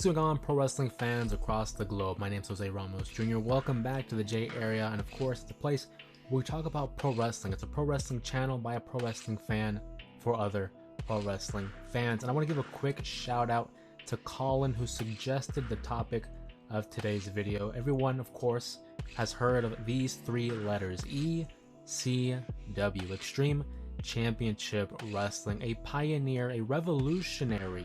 What's going on, pro wrestling fans across the globe? My name is Ramos Jr. Welcome back to the J Area, and of course, it's a place where we talk about pro wrestling. It's a pro wrestling channel by a pro wrestling fan for other pro wrestling fans. And I want to give a quick shout out to Colin, who suggested the topic of today's video. Everyone, of course, has heard of these three letters: ECW, Extreme Championship Wrestling, a pioneer, a revolutionary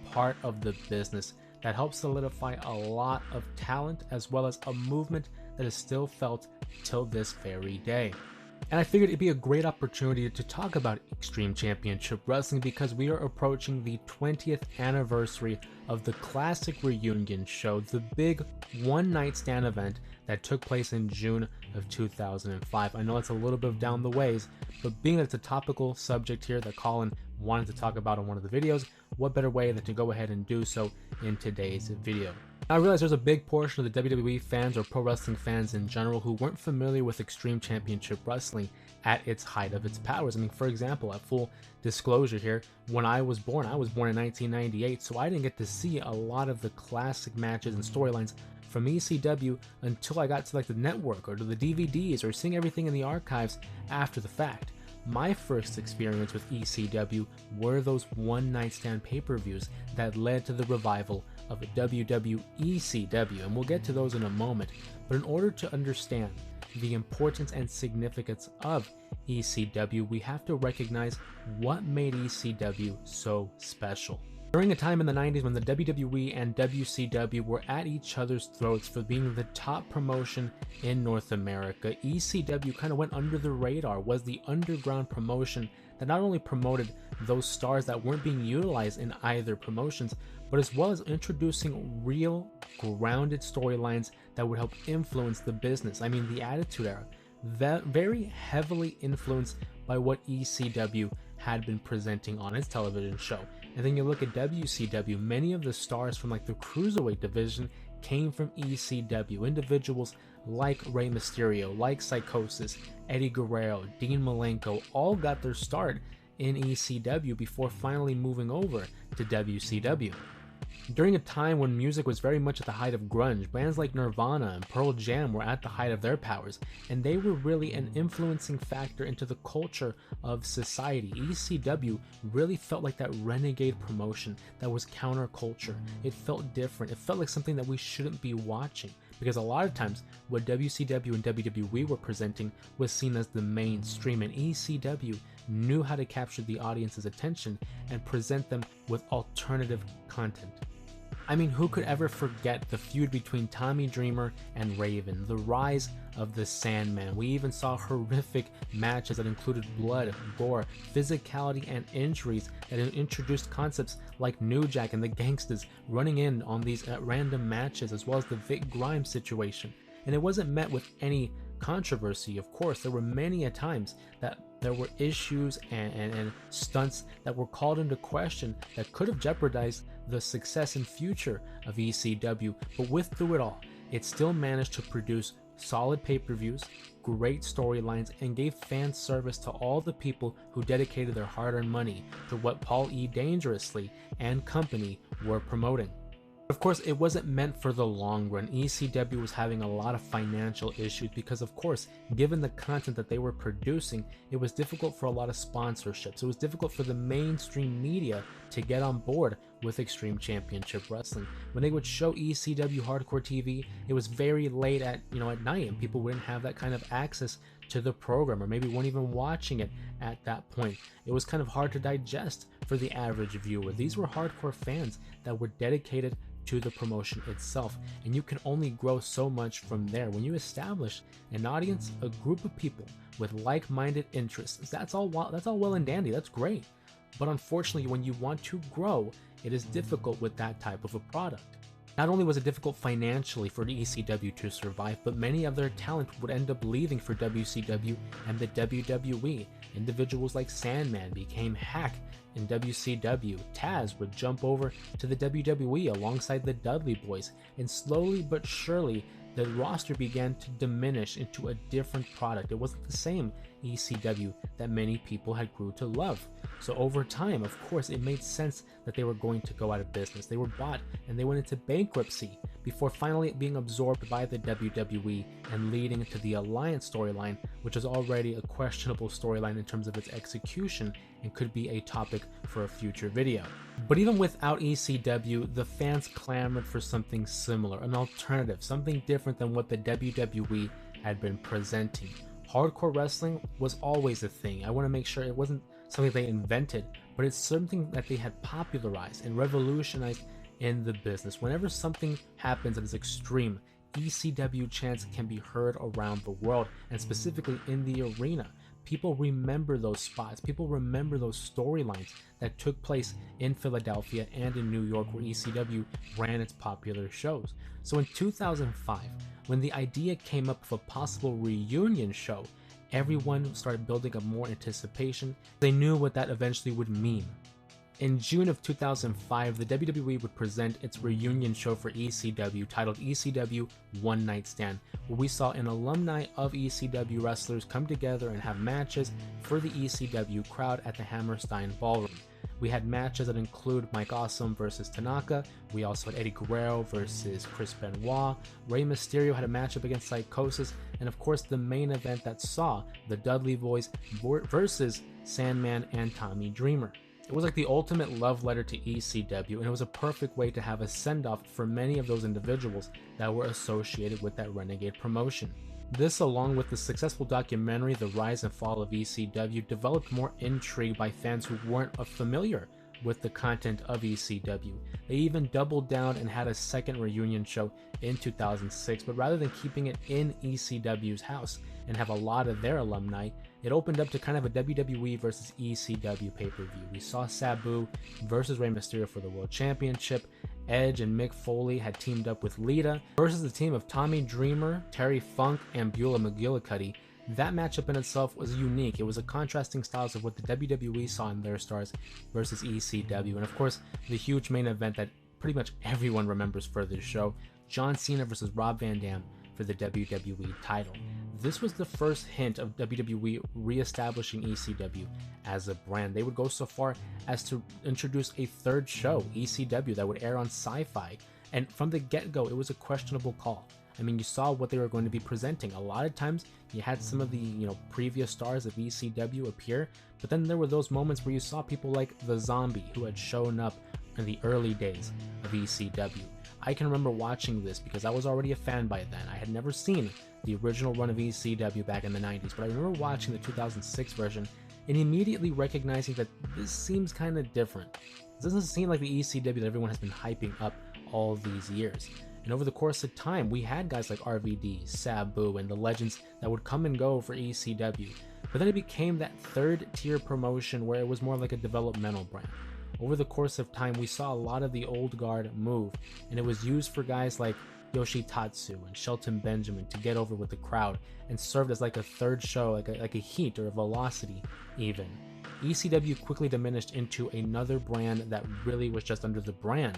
part of the business that helps solidify a lot of talent, as well as a movement that is still felt till this very day. And I figured it'd be a great opportunity to talk about Extreme Championship Wrestling because we are approaching the 20th anniversary of the classic reunion show, the big one-night stand event that took place in June of 2005. I know it's a little bit down the ways, but being that it's a topical subject here that Colin wanted to talk about in one of the videos, what better way than to go ahead and do so in today's video. I realize there's a big portion of the WWE fans or pro wrestling fans in general who weren't familiar with Extreme Championship Wrestling at its height of its powers. I mean, for example, at full disclosure here, when I was born in 1998, so I didn't get to see a lot of the classic matches and storylines from ECW until I got to like the network or to the DVDs or seeing everything in the archives after the fact. My first experience with ECW were those one-night stand pay-per-views that led to the revival of WWECW, and we'll get to those in a moment. But in order to understand the importance and significance of ECW, we have to recognize what made ECW so special. During a time in the 90s when the WWE and WCW were at each other's throats for being the top promotion in North America, ECW kind of went under the radar, was the underground promotion that not only promoted those stars that weren't being utilized in either promotions, but as well as introducing real, grounded storylines that would help influence the business. I mean, the Attitude Era, very heavily influenced by what ECW had been presenting on its television show. And then you look at WCW, many of the stars from like the Cruiserweight division came from ECW. Individuals like Rey Mysterio, like Psychosis, Eddie Guerrero, Dean Malenko, all got their start in ECW before finally moving over to WCW. During a time when music was very much at the height of grunge, bands like Nirvana and Pearl Jam were at the height of their powers, and they were really an influencing factor into the culture of society. ECW really felt like that renegade promotion that was counterculture. It felt different. It felt like something that we shouldn't be watching, because a lot of times what WCW and WWE were presenting was seen as the mainstream, and ECW knew how to capture the audience's attention and present them with alternative content. I mean, who could ever forget the feud between Tommy Dreamer and Raven, the rise of the Sandman? We even saw horrific matches that included blood, gore, physicality, and injuries that introduced concepts like New Jack and the Gangstas running in on these random matches, as well as the Vic Grimes situation. And it wasn't met with any controversy, of course. There were many a times that there were issues and stunts that were called into question that could have jeopardized the success and future of ECW, but through it all, it still managed to produce solid pay-per-views, great storylines, and gave fan service to all the people who dedicated their hard-earned money to what Paul E. Dangerously and company were promoting. Of course, it wasn't meant for the long run. ECW was having a lot of financial issues because, of course, given the content that they were producing, it was difficult for a lot of sponsorships. It was difficult for the mainstream media to get on board with Extreme Championship Wrestling. When they would show ECW Hardcore TV, it was very late at night, and people wouldn't have that kind of access to the program, or maybe weren't even watching it at that point. It was kind of hard to digest for the average viewer. These were hardcore fans that were dedicated to the promotion itself, and you can only grow so much from there. When you establish an audience, a group of people with like-minded interests, that's all well and dandy, that's great. But unfortunately, when you want to grow, it is difficult with that type of a product. Not only was it difficult financially for the ECW to survive, but many of their talent would end up leaving for WCW and the WWE. Individuals like Sandman became Hack in WCW. Taz would jump over to the WWE alongside the Dudley Boys, and slowly but surely the roster began to diminish into a different product. It wasn't the same ECW that many people had grew to love. So over time, of course, it made sense that they were going to go out of business. They were bought and they went into bankruptcy before finally being absorbed by the WWE and leading to the Alliance storyline, which is already a questionable storyline in terms of its execution and could be a topic for a future video. But even without ECW, the fans clamored for something similar, an alternative, something different than what the WWE had been presenting. Hardcore wrestling was always a thing. I want to make sure it wasn't something they invented, but it's something that they had popularized and revolutionized in the business. Whenever something happens that is extreme, ECW chants can be heard around the world, and specifically in the arena. People remember those spots. People remember those storylines that took place in Philadelphia and in New York, where ECW ran its popular shows. So in 2005, when the idea came up of a possible reunion show, everyone started building up more anticipation. They knew what that eventually would mean. In June of 2005, the WWE would present its reunion show for ECW titled ECW One Night Stand, where we saw an alumni of ECW wrestlers come together and have matches for the ECW crowd at the Hammerstein Ballroom. We had matches that include Mike Awesome versus Tanaka. We also had Eddie Guerrero versus Chris Benoit. Rey Mysterio had a matchup against Psychosis, and of course the main event that saw the Dudley Boys versus Sandman and Tommy Dreamer. It was like the ultimate love letter to ECW, and it was a perfect way to have a send-off for many of those individuals that were associated with that renegade promotion. This, along with the successful documentary The Rise and Fall of ECW, developed more intrigue by fans who weren't familiar with the content of ECW. They even doubled down and had a second reunion show in 2006, but rather than keeping it in ECW's house and have a lot of their alumni, it opened up to kind of a WWE versus ECW pay-per-view. We saw Sabu versus Rey Mysterio for the World Championship. Edge and Mick Foley had teamed up with Lita versus the team of Tommy Dreamer, Terry Funk, and Beulah McGillicuddy. That matchup in itself was unique. It was a contrasting styles of what the WWE saw in their stars versus ECW. And of course, the huge main event that pretty much everyone remembers for this show, John Cena versus Rob Van Dam for the WWE title. This was the first hint of WWE re-establishing ECW as a brand. They would go so far as to introduce a third show, ECW, that would air on Sci-Fi. And from the get-go, it was a questionable call. I mean, you saw what they were going to be presenting. A lot of times, you had some of the previous stars of ECW appear, but then there were those moments where you saw people like the Zombie, who had shown up in the early days of ECW. I can remember watching this because I was already a fan by then. I had never seen the original run of ECW back in the 90s, but I remember watching the 2006 version and immediately recognizing that this seems kind of different. It doesn't seem like the ECW that everyone has been hyping up all these years. And over the course of time, we had guys like RVD, Sabu, and the legends that would come and go for ECW. But then it became that third tier promotion where it was more like a developmental brand. Over the course of time, we saw a lot of the old guard move, and it was used for guys like Yoshitatsu and Shelton Benjamin to get over with the crowd, and served as like a third show, like a heat or a velocity even. ECW quickly diminished into another brand that really was just under the brand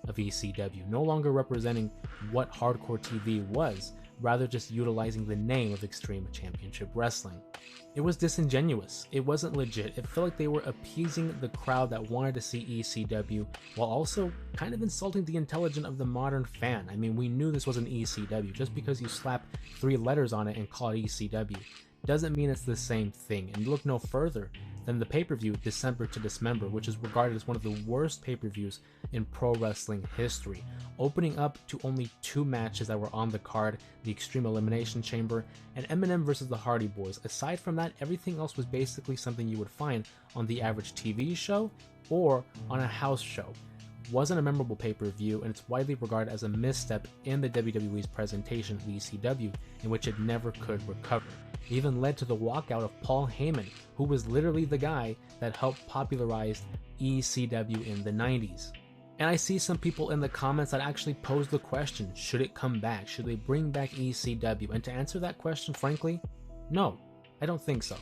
of ECW, no longer representing what hardcore TV was, rather just utilizing the name of Extreme Championship Wrestling. It was disingenuous. It wasn't legit. It felt like they were appeasing the crowd that wanted to see ECW while also kind of insulting the intelligence of the modern fan. I mean, we knew this was an ECW. Just because you slap 3 letters on it and call it ECW doesn't mean it's the same thing. And look no further than the pay-per-view December to Dismember, which is regarded as one of the worst pay-per-views in pro wrestling history, opening up to only 2 matches that were on the card, the Extreme Elimination Chamber and Eminem versus the Hardy Boys. Aside from that, everything else was basically something you would find on the average TV show or on a house show. Wasn't a memorable pay-per-view, and it's widely regarded as a misstep in the WWE's presentation of ECW, in which it never could recover. It even led to the walkout of Paul Heyman, who was literally the guy that helped popularize ECW in the 90s. And I see some people in the comments that actually pose the question, should it come back? Should they bring back ECW? And to answer that question, frankly, no, I don't think so.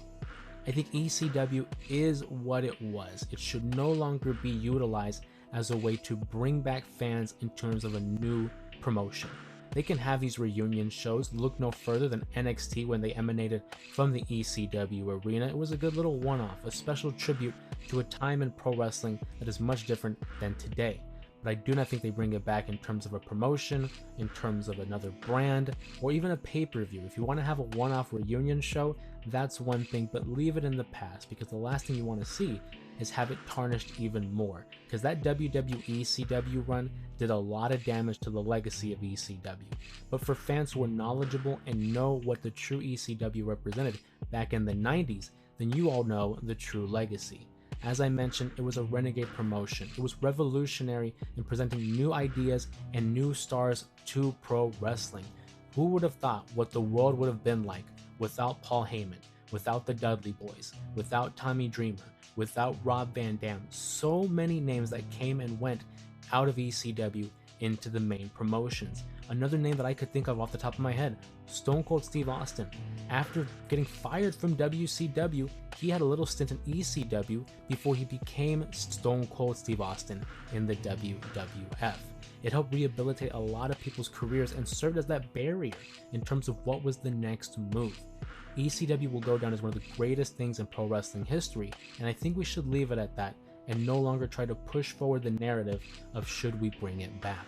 I think ECW is what it was. It should no longer be utilized as a way to bring back fans in terms of a new promotion. they can have these reunion shows. Look no further than NXT when they emanated from the ECW arena. It was a good little one-off, a special tribute to a time in pro wrestling that is much different than today. But I do not think they bring it back in terms of a promotion, in terms of another brand, or even a pay-per-view. If you want to have a one-off reunion show, that's one thing, but leave it in the past, because the last thing you want to see is have it tarnished even more, because that WWE ECW run did a lot of damage to the legacy of ECW. But for fans who are knowledgeable and know what the true ECW represented back in the 90s, then you all know the true legacy. As I mentioned, it was a renegade promotion. It was revolutionary in presenting new ideas and new stars to pro wrestling. Who would have thought what the world would have been like without Paul Heyman, without the Dudley Boys, without Tommy Dreamer, without Rob Van Dam? So many names that came and went out of ECW into the main promotions. Another name that I could think of off the top of my head, Stone Cold Steve Austin. After getting fired from WCW, he had a little stint in ECW before he became Stone Cold Steve Austin in the WWF. It helped rehabilitate a lot of people's careers and served as that barrier in terms of what was the next move. ECW will go down as one of the greatest things in pro wrestling history, and I think we should leave it at that and no longer try to push forward the narrative of should we bring it back.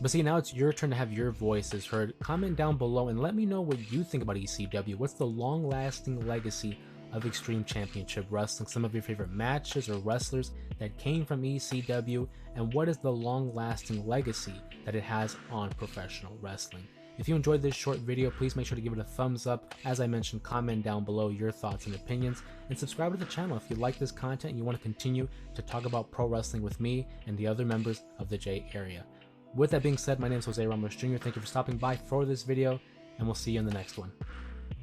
But see, now it's your turn to have your voices heard. Comment down below and let me know what you think about ECW. What's the long-lasting legacy of Extreme Championship Wrestling? Some of your favorite matches or wrestlers that came from ECW, and what is the long-lasting legacy that it has on professional wrestling? If you enjoyed this short video, please make sure to give it a thumbs up. As I mentioned, comment down below your thoughts and opinions, and subscribe to the channel if you like this content and you want to continue to talk about pro wrestling with me and the other members of the J Area. With that being said, my name is Jose Ramos Jr. Thank you for stopping by for this video, and we'll see you in the next one.